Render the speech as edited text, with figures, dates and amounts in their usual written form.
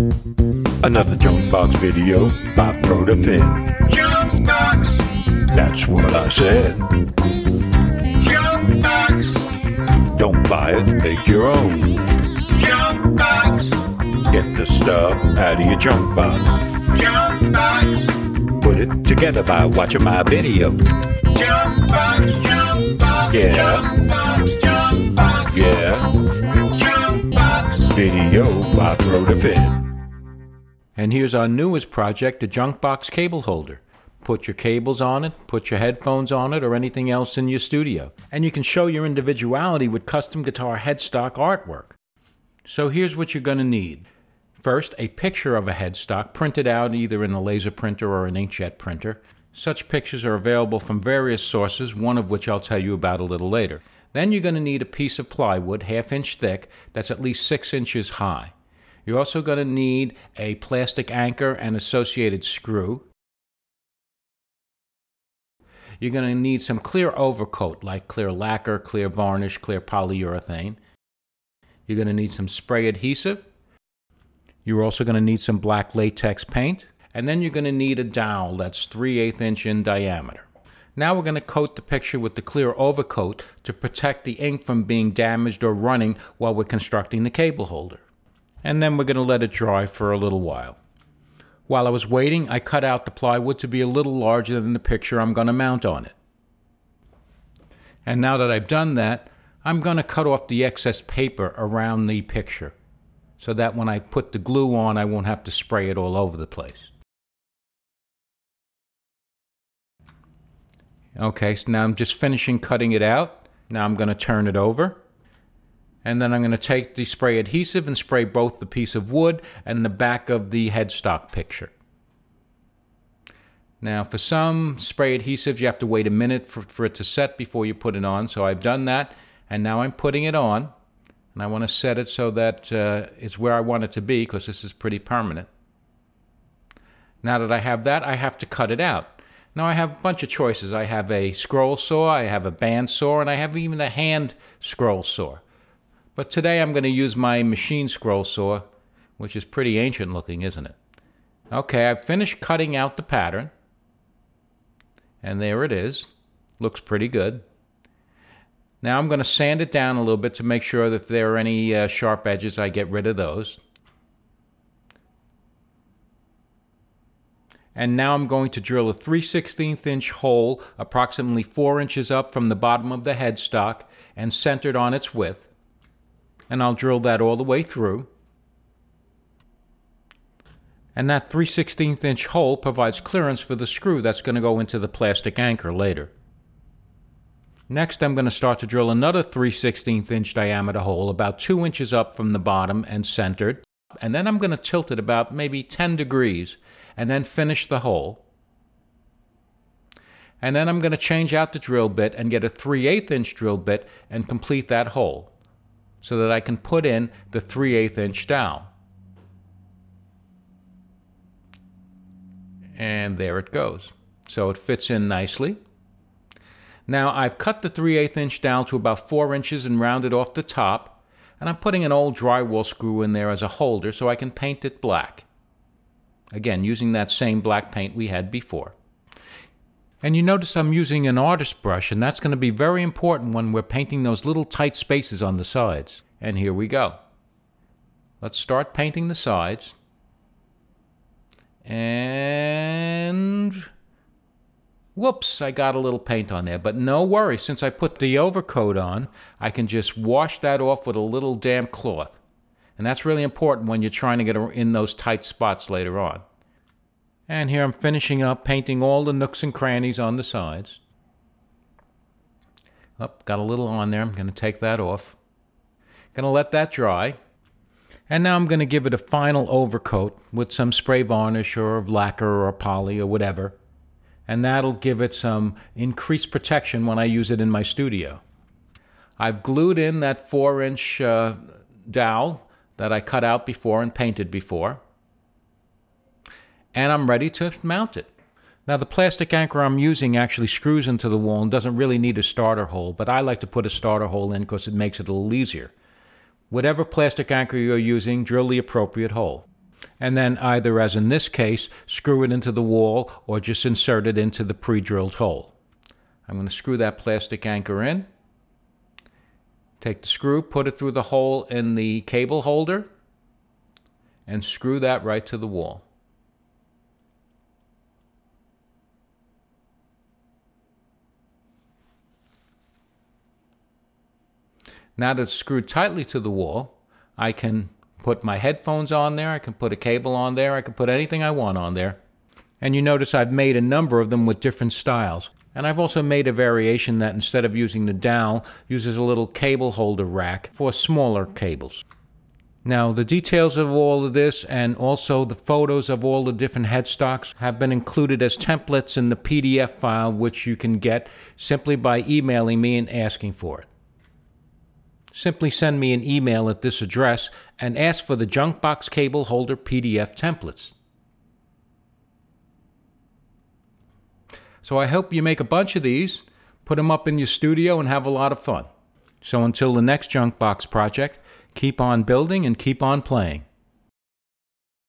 Another Junkbox video by Protofin. Junkbox! That's what I said. Junkbox! Don't buy it, make your own. Junkbox! Get the stuff out of your junk box. Junkbox! Put it together by watching my video. Junkbox! Junkbox! Yeah. Junkbox! Junkbox! Yeah, Junkbox! video by Protofin. And here's our newest project, the Junkbox cable holder. Put your cables on it, put your headphones on it, or anything else in your studio. And you can show your individuality with custom guitar headstock artwork. So here's what you're going to need. First, a picture of a headstock printed out either in a laser printer or an inkjet printer. Such pictures are available from various sources, one of which I'll tell you about a little later. Then you're going to need a piece of plywood, 1/2 inch thick, that's at least 6 inches high. You're also going to need a plastic anchor and associated screw. You're going to need some clear overcoat like clear lacquer, clear varnish, clear polyurethane. You're going to need some spray adhesive. You're also going to need some black latex paint. And then you're going to need a dowel that's 3/8 inch in diameter. Now we're going to coat the picture with the clear overcoat to protect the ink from being damaged or running while we're constructing the cable holder. And then we're going to let it dry for a little while. While I was waiting, I cut out the plywood to be a little larger than the picture I'm going to mount on it. And now that I've done that, I'm going to cut off the excess paper around the picture so that when I put the glue on, I won't have to spray it all over the place. Okay, so now I'm just finishing cutting it out. Now I'm going to turn it over. And then I'm going to take the spray adhesive and spray both the piece of wood and the back of the headstock picture. Now for some spray adhesives you have to wait a minute for it to set before you put it on. So I've done that and now I'm putting it on. And I want to set it so that it's where I want it to be because this is pretty permanent. Now that I have that, I have to cut it out. Now I have a bunch of choices. I have a scroll saw, I have a band saw, and I have even a hand scroll saw. But today I'm going to use my machine scroll saw, which is pretty ancient looking, isn't it? Okay, I've finished cutting out the pattern. And there it is. Looks pretty good. Now I'm going to sand it down a little bit to make sure that if there are any sharp edges, I get rid of those. And now I'm going to drill a 3/16 inch hole approximately 4 inches up from the bottom of the headstock and centered on its width. And I'll drill that all the way through. And that 3/16 inch hole provides clearance for the screw that's going to go into the plastic anchor later. Next I'm going to start to drill another 3/16 inch diameter hole about 2 inches up from the bottom and centered. And then I'm going to tilt it about maybe 10 degrees and then finish the hole. And then I'm going to change out the drill bit and get a 3/8 inch drill bit and complete that hole so that I can put in the 3/8 inch dowel. And there it goes. So it fits in nicely. Now I've cut the 3/8 inch dowel to about 4 inches and rounded off the top, and I'm putting an old drywall screw in there as a holder so I can paint it black. Again, using that same black paint we had before. And you notice I'm using an artist brush, and that's going to be very important when we're painting those little tight spaces on the sides. And here we go. Let's start painting the sides. And whoops, I got a little paint on there. But no worry, since I put the overcoat on, I can just wash that off with a little damp cloth. And that's really important when you're trying to get in those tight spots later on. And here I'm finishing up painting all the nooks and crannies on the sides. Oh, got a little on there. I'm going to take that off. Going to let that dry. And now I'm going to give it a final overcoat with some spray varnish or lacquer or poly or whatever. And that'll give it some increased protection when I use it in my studio. I've glued in that 4-inch dowel that I cut out before and painted before. And I'm ready to mount it. Now the plastic anchor I'm using actually screws into the wall and doesn't really need a starter hole, but I like to put a starter hole in because it makes it a little easier. Whatever plastic anchor you're using, drill the appropriate hole. and then either, as in this case, screw it into the wall or just insert it into the pre-drilled hole. I'm going to screw that plastic anchor in. Take the screw, put it through the hole in the cable holder, and screw that right to the wall. Now that it's screwed tightly to the wall, I can put my headphones on there, I can put a cable on there, I can put anything I want on there. And you notice I've made a number of them with different styles. And I've also made a variation that instead of using the dowel, uses a little cable holder rack for smaller cables. Now, the details of all of this and also the photos of all the different headstocks have been included as templates in the PDF file, which you can get simply by emailing me and asking for it. Simply send me an email at this address and ask for the Junkbox cable holder PDF templates. So I hope you make a bunch of these, put them up in your studio, and have a lot of fun. So until the next Junkbox project, keep on building and keep on playing.